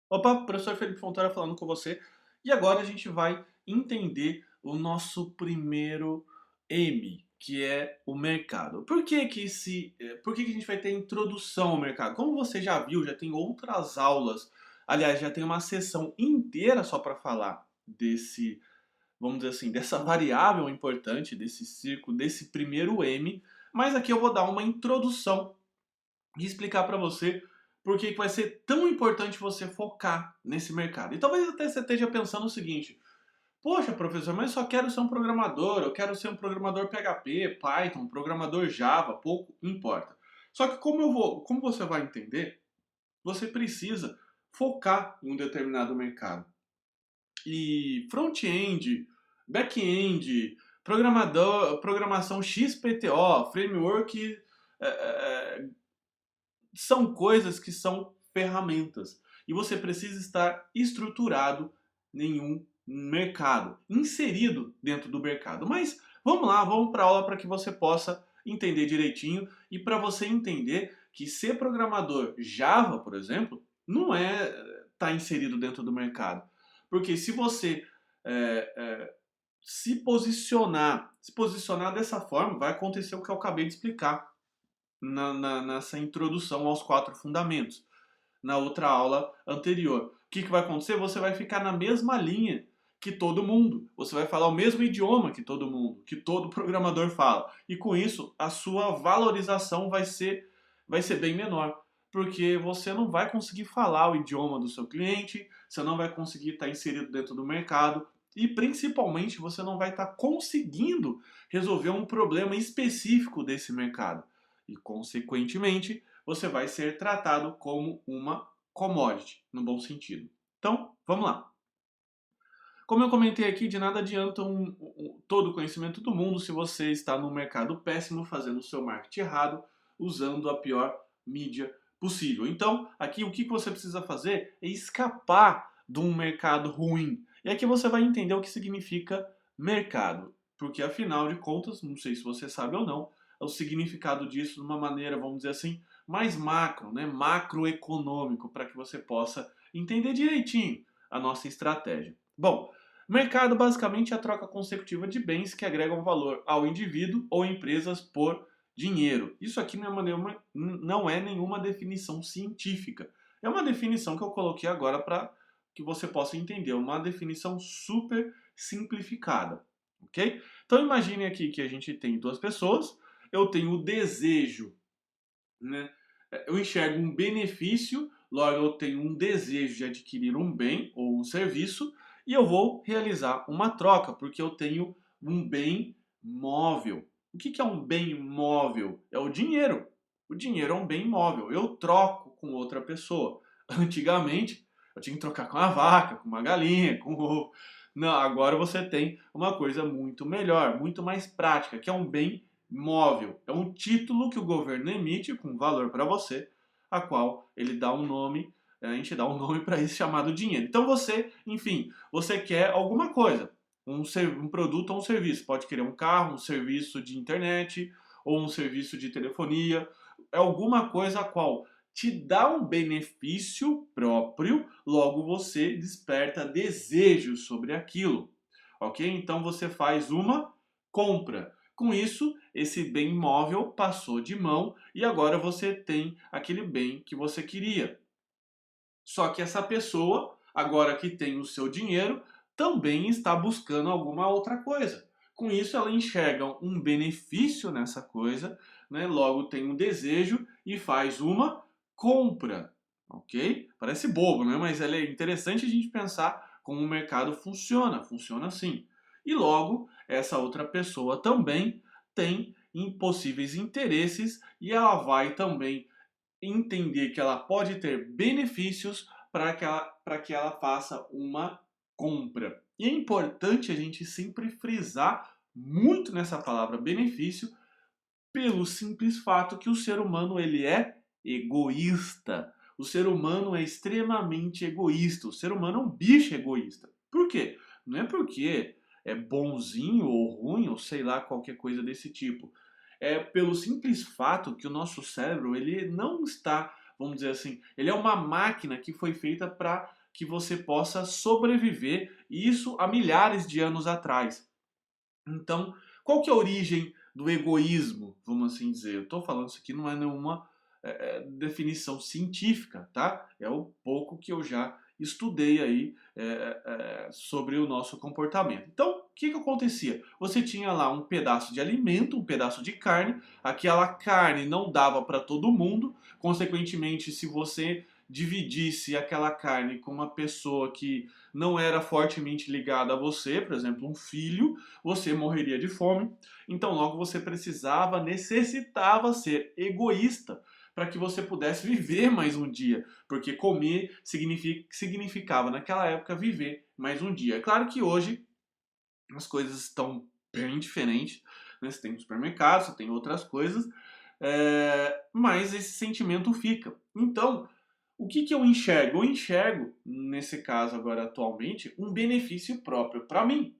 Opa, professor Felipe Fontoura falando com você. E agora a gente vai entender o nosso primeiro M, que é o mercado. Por que que a gente vai ter a introdução ao mercado? Como você já viu, já tem outras aulas, aliás, já tem uma sessão inteira só para falar desse, vamos dizer assim, dessa variável importante, desse círculo, desse primeiro M, mas aqui eu vou dar uma introdução e explicar para você por que vai ser tão importante você focar nesse mercado. E talvez até você esteja pensando o seguinte: poxa, professor, mas eu só quero ser um programador, eu quero ser um programador PHP, Python, um programador Java, pouco importa. Só que como você vai entender, você precisa focar em um determinado mercado. E front-end, back-end, programação XPTO, framework são coisas que são ferramentas. E você precisa estar estruturado em um mercado, inserido dentro do mercado. Mas vamos lá, vamos para a aula para que você possa entender direitinho e para você entender que ser programador Java, por exemplo, não é estar inserido dentro do mercado. Porque se você se posicionar dessa forma, vai acontecer o que eu acabei de explicar nessa introdução aos quatro fundamentos, na outra aula anterior. O que vai acontecer? Você vai ficar na mesma linha que todo mundo. Você vai falar o mesmo idioma que todo mundo, que todo programador fala. E com isso, a sua valorização vai ser bem menor. Porque você não vai conseguir falar o idioma do seu cliente, você não vai conseguir estar inserido dentro do mercado e principalmente você não vai estar conseguindo resolver um problema específico desse mercado e, consequentemente, você vai ser tratado como uma commodity, no bom sentido. Então, vamos lá. Como eu comentei aqui, de nada adianta todo o conhecimento do mundo se você está num mercado péssimo, fazendo o seu marketing errado, usando a pior mídia possível. Então, aqui o que você precisa fazer é escapar de um mercado ruim. E aqui você vai entender o que significa mercado. Porque, afinal de contas, não sei se você sabe ou não, o significado disso de uma maneira, vamos dizer assim, mais macro, né? Macroeconômico, para que você possa entender direitinho a nossa estratégia. Bom, mercado basicamente é a troca consecutiva de bens que agregam valor ao indivíduo ou empresas por dinheiro. Isso aqui não é nenhuma definição científica. É uma definição que eu coloquei agora para que você possa entender. Uma definição super simplificada. Ok? Então imagine aqui que a gente tem duas pessoas. Eu tenho o desejo, né? Eu enxergo um benefício, logo eu tenho um desejo de adquirir um bem ou um serviço e eu vou realizar uma troca, porque eu tenho um bem móvel. O que é um bem móvel? É o dinheiro. O dinheiro é um bem móvel. Eu troco com outra pessoa. Antigamente, eu tinha que trocar com uma vaca, com uma galinha, com ovo. Não, agora você tem uma coisa muito melhor, muito mais prática, que é um bem móvel. É um título que o governo emite com valor para você, a qual ele dá um nome, a gente dá um nome para isso chamado dinheiro. Então você, enfim, você quer alguma coisa, um produto ou um serviço. Pode querer um carro, um serviço de internet ou um serviço de telefonia. É alguma coisa a qual te dá um benefício próprio, logo você desperta desejo sobre aquilo. Ok? Então você faz uma compra. Com isso, esse bem móvel passou de mão e agora você tem aquele bem que você queria. Só que essa pessoa, agora que tem o seu dinheiro, também está buscando alguma outra coisa. Com isso, ela enxerga um benefício nessa coisa, né? Logo tem um desejo e faz uma compra. Ok? Parece bobo, né? Mas é interessante a gente pensar como o mercado funciona. Funciona assim. E logo, essa outra pessoa também tem possíveis interesses e ela vai também entender que ela pode ter benefícios para que ela faça uma compra. E é importante a gente sempre frisar muito nessa palavra benefício, pelo simples fato que o ser humano ele é egoísta. O ser humano é extremamente egoísta. O ser humano é um bicho egoísta. Por quê? Não é porque é bonzinho ou ruim ou sei lá qualquer coisa desse tipo. É pelo simples fato que o nosso cérebro ele não está vamos dizer assim, ele é uma máquina que foi feita para que você possa sobreviver, e isso há milhares de anos atrás. Então, qual que é a origem do egoísmo, vamos assim dizer? Eu estou falando isso aqui, não é nenhuma definição científica, tá? É o pouco que eu já estudei aí sobre o nosso comportamento. Então, o que acontecia? Você tinha lá um pedaço de alimento, um pedaço de carne, aquela carne não dava para todo mundo, consequentemente, se você dividisse aquela carne com uma pessoa que não era fortemente ligada a você, por exemplo, um filho, você morreria de fome. Então, logo você precisava, necessitava ser egoísta para que você pudesse viver mais um dia, porque comer significava naquela época viver mais um dia. É claro que hoje as coisas estão bem diferentes, né? Você tem um supermercado, você tem outras coisas, mas esse sentimento fica. Então, o que eu enxergo? Eu enxergo, nesse caso agora atualmente, um benefício próprio para mim,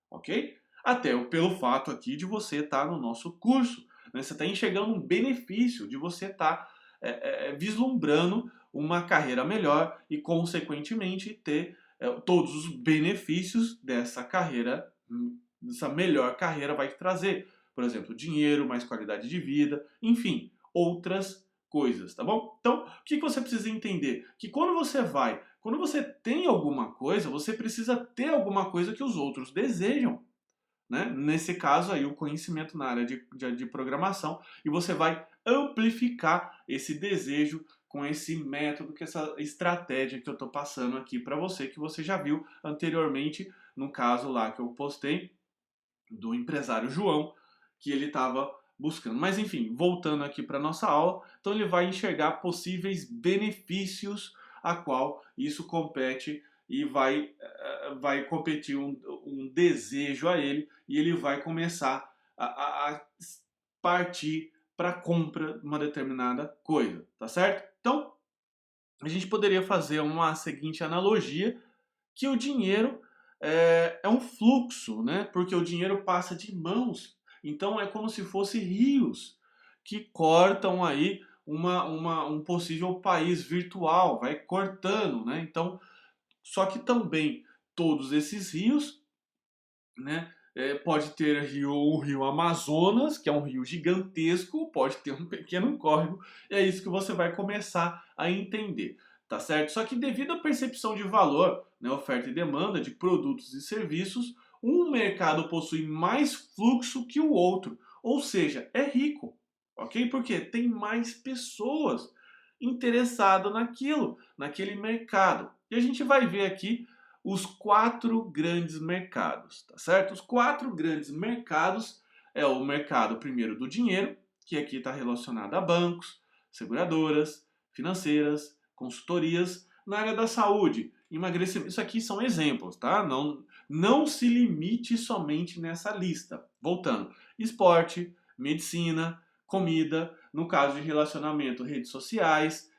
ok? Até pelo fato aqui de você estar no nosso curso, né? Você está enxergando um benefício de você estar vislumbrando uma carreira melhor e, consequentemente, ter todos os benefícios dessa carreira, dessa melhor carreira vai te trazer. Por exemplo, dinheiro, mais qualidade de vida, enfim, outras coisas, tá bom? Então, o que você precisa entender? Que quando você tem alguma coisa, você precisa ter alguma coisa que os outros desejam. Né? Nesse caso aí, o conhecimento na área de programação, e você vai amplificar esse desejo com esse método, com essa estratégia que eu estou passando aqui para você, que você já viu anteriormente no caso lá que eu postei do empresário João, que ele estava buscando. Mas enfim, voltando aqui para nossa aula, então ele vai enxergar possíveis benefícios a qual isso compete e vai competir um desejo a ele, e ele vai começar a partir para a compra de uma determinada coisa, tá certo? Então, a gente poderia fazer uma seguinte analogia, que o dinheiro é um fluxo, né? Porque o dinheiro passa de mãos. Então é como se fosse rios que cortam aí um possível país virtual, vai cortando, né? Então, só que também todos esses rios, né? Pode ter o rio Amazonas, que é um rio gigantesco, pode ter um pequeno córrego, e é isso que você vai começar a entender, tá certo? Só que devido à percepção de valor, né, oferta e demanda de produtos e serviços, um mercado possui mais fluxo que o outro, ou seja, é rico, ok? Porque tem mais pessoas interessadas naquele mercado. E a gente vai ver aqui os quatro grandes mercados, tá certo? Os quatro grandes mercados é o mercado primeiro do dinheiro, que aqui está relacionado a bancos, seguradoras, financeiras, consultorias, na área da saúde, emagrecimento. Isso aqui são exemplos, tá? Não se limite somente nessa lista. Voltando, esporte, medicina, comida, no caso de relacionamento, redes sociais,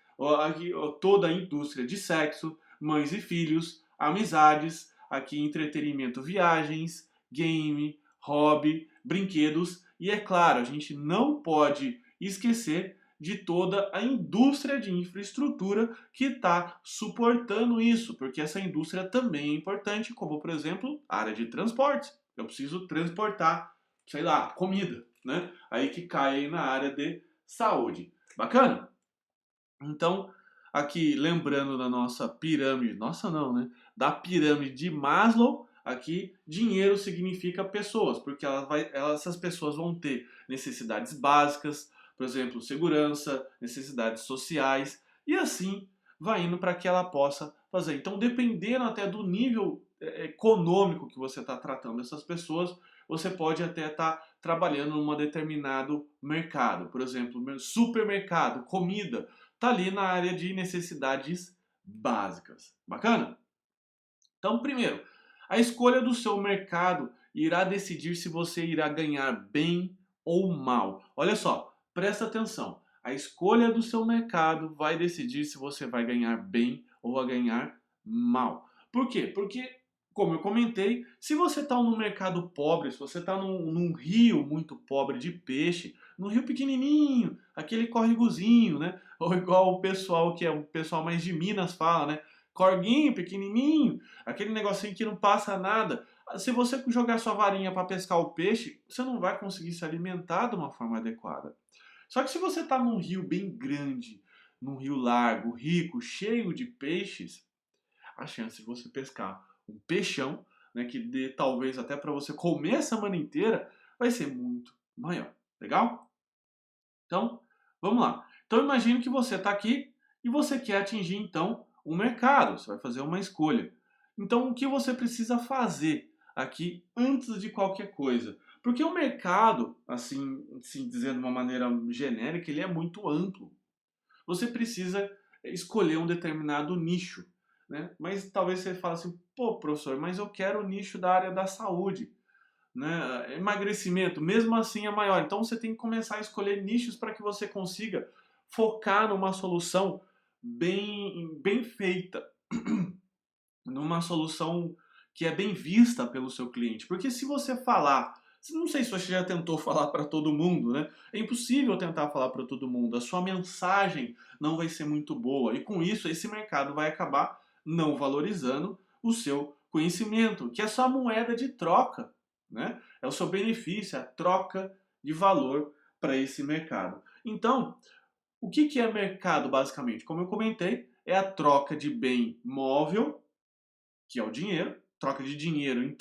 toda a indústria de sexo, mães e filhos, amizades, aqui entretenimento, viagens, game, hobby, brinquedos, e é claro, a gente não pode esquecer de toda a indústria de infraestrutura que está suportando isso, porque essa indústria também é importante, como por exemplo a área de transportes. Eu preciso transportar, sei lá, comida, né? Aí que cai aí na área de saúde. Bacana? Então, aqui lembrando da nossa pirâmide, nossa não, né? Da pirâmide de Maslow, aqui dinheiro significa pessoas, porque essas pessoas vão ter necessidades básicas, por exemplo, segurança, necessidades sociais, e assim vai indo para que ela possa fazer. Então, dependendo até do nível econômico que você está tratando essas pessoas, você pode até estar trabalhando num determinado mercado, por exemplo, supermercado, comida, tá ali na área de necessidades básicas. Bacana? Então, primeiro, a escolha do seu mercado irá decidir se você irá ganhar bem ou mal. Olha só, presta atenção. A escolha do seu mercado vai decidir se você vai ganhar bem ou vai ganhar mal. Por quê? Porque, como eu comentei, se você está num mercado pobre, se você está num rio muito pobre de peixe, no rio pequenininho, aquele córregozinho, né? Ou igual o pessoal que é o pessoal mais de Minas fala, né? Corguinho, pequenininho, aquele negocinho que não passa nada. Se você jogar sua varinha para pescar o peixe, você não vai conseguir se alimentar de uma forma adequada. Só que se você está num rio bem grande, num rio largo, rico, cheio de peixes, a chance de você pescar um peixão, né, que dê talvez até para você comer a semana inteira, vai ser muito maior. Legal? Então, vamos lá. Então, imagine que você está aqui e você quer atingir, então, um mercado. Você vai fazer uma escolha. Então, o que você precisa fazer aqui antes de qualquer coisa? Porque o mercado, assim dizendo de uma maneira genérica, ele é muito amplo. Você precisa escolher um determinado nicho, né? Mas talvez você fale assim, pô, professor, mas eu quero o nicho da área da saúde, né? Emagrecimento, mesmo assim é maior. Então você tem que começar a escolher nichos para que você consiga focar numa solução bem feita, numa solução que é bem vista pelo seu cliente. Porque se você falar, não sei se você já tentou falar para todo mundo, né? É impossível tentar falar para todo mundo. A sua mensagem não vai ser muito boa e com isso esse mercado vai acabar não valorizando o seu conhecimento, que é só a moeda de troca, né? É o seu benefício, a troca de valor para esse mercado. Então, o que é mercado basicamente? Como eu comentei, é a troca de bem móvel, que é o dinheiro, troca de dinheiro em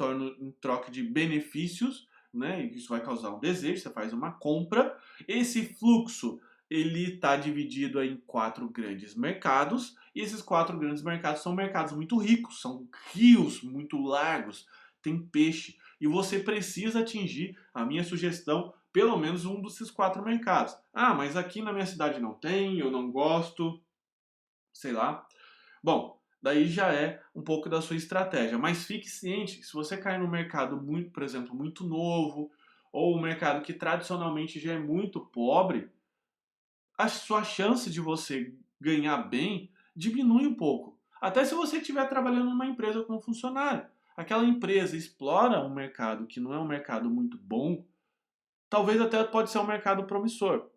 troca de benefícios, né? Isso vai causar um desejo, você faz uma compra. Esse fluxo ele está dividido em 4 grandes mercados, e esses 4 grandes mercados são mercados muito ricos, são rios muito largos, tem peixe, e você precisa atingir, a minha sugestão, pelo menos um desses 4 mercados. Ah, mas aqui na minha cidade não tem, eu não gosto, sei lá. Bom, daí já é um pouco da sua estratégia, mas fique ciente que se você cair no mercado muito, por exemplo, muito novo, ou um mercado que tradicionalmente já é muito pobre, a sua chance de você ganhar bem diminui um pouco. Até se você estiver trabalhando numa empresa como funcionário. Aquela empresa explora um mercado que não é um mercado muito bom, talvez até pode ser um mercado promissor.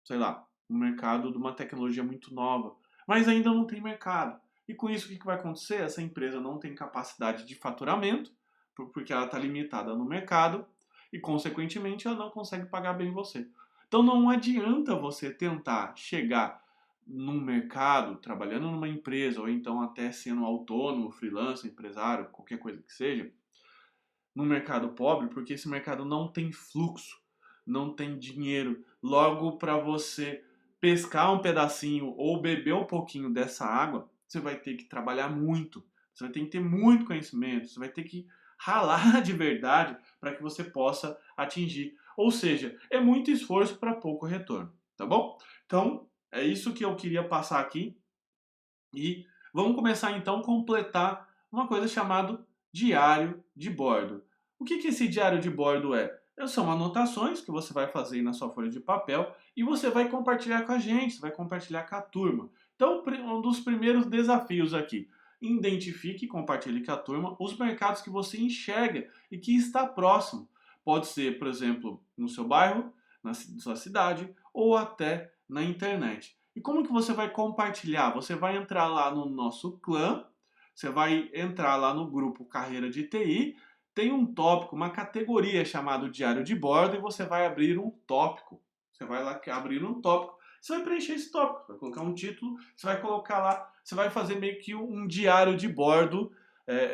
Sei lá, um mercado de uma tecnologia muito nova, mas ainda não tem mercado. E com isso, o que vai acontecer? Essa empresa não tem capacidade de faturamento, porque ela está limitada no mercado, e, consequentemente, ela não consegue pagar bem você. Então, não adianta você tentar chegar num mercado, trabalhando numa empresa, ou então até sendo autônomo, freelancer, empresário, qualquer coisa que seja, no mercado pobre, porque esse mercado não tem fluxo, não tem dinheiro. Logo, para você pescar um pedacinho ou beber um pouquinho dessa água, você vai ter que trabalhar muito. Você vai ter que ter muito conhecimento, você vai ter que ralar de verdade para que você possa atingir. Ou seja, é muito esforço para pouco retorno, tá bom? Então, é isso que eu queria passar aqui e vamos começar então a completar uma coisa chamada diário de bordo. O que esse diário de bordo é? São anotações que você vai fazer na sua folha de papel e você vai compartilhar com a gente, vai compartilhar com a turma. Então, um dos primeiros desafios aqui, identifique e compartilhe com a turma os mercados que você enxerga e que está próximo. Pode ser, por exemplo, no seu bairro, na sua cidade ou até na internet. E como que você vai compartilhar? Você vai entrar lá no nosso clã, você vai entrar lá no grupo Carreira de TI, tem um tópico, uma categoria chamada Diário de Bordo e você vai abrir um tópico. Você vai lá abrir um tópico, você vai preencher esse tópico, vai colocar um título, você vai colocar lá, você vai fazer meio que um diário de bordo,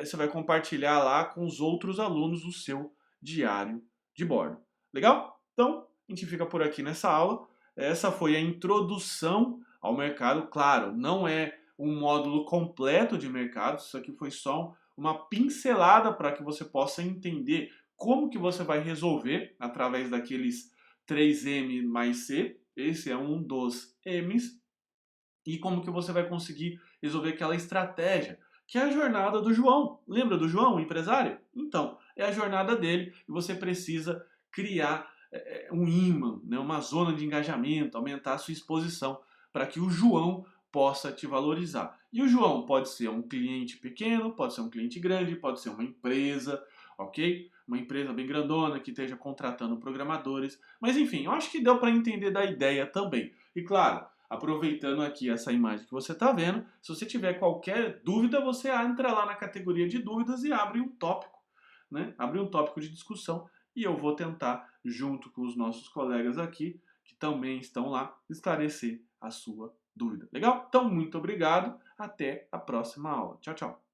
você vai compartilhar lá com os outros alunos o seu diário de bordo. Legal? Então, a gente fica por aqui nessa aula. Essa foi a introdução ao mercado. Claro, não é um módulo completo de mercado, isso aqui foi só uma pincelada para que você possa entender como que você vai resolver através daqueles 3M mais C. Esse é um dos M's. E como que você vai conseguir resolver aquela estratégia, que é a jornada do João. Lembra do João, o empresário? Então, é a jornada dele e você precisa criar um imã, né, uma zona de engajamento, aumentar a sua exposição para que o João possa te valorizar. E o João pode ser um cliente pequeno, pode ser um cliente grande, pode ser uma empresa, ok? uma empresa bem grandona que esteja contratando programadores. Mas enfim, eu acho que deu para entender da ideia também. E claro, aproveitando aqui essa imagem que você está vendo, se você tiver qualquer dúvida, você entra lá na categoria de dúvidas e abre um tópico, né? Abre um tópico de discussão e eu vou tentar, junto com os nossos colegas aqui, que também estão lá, esclarecer a sua dúvida. Legal? Então, muito obrigado. Até a próxima aula. Tchau, tchau.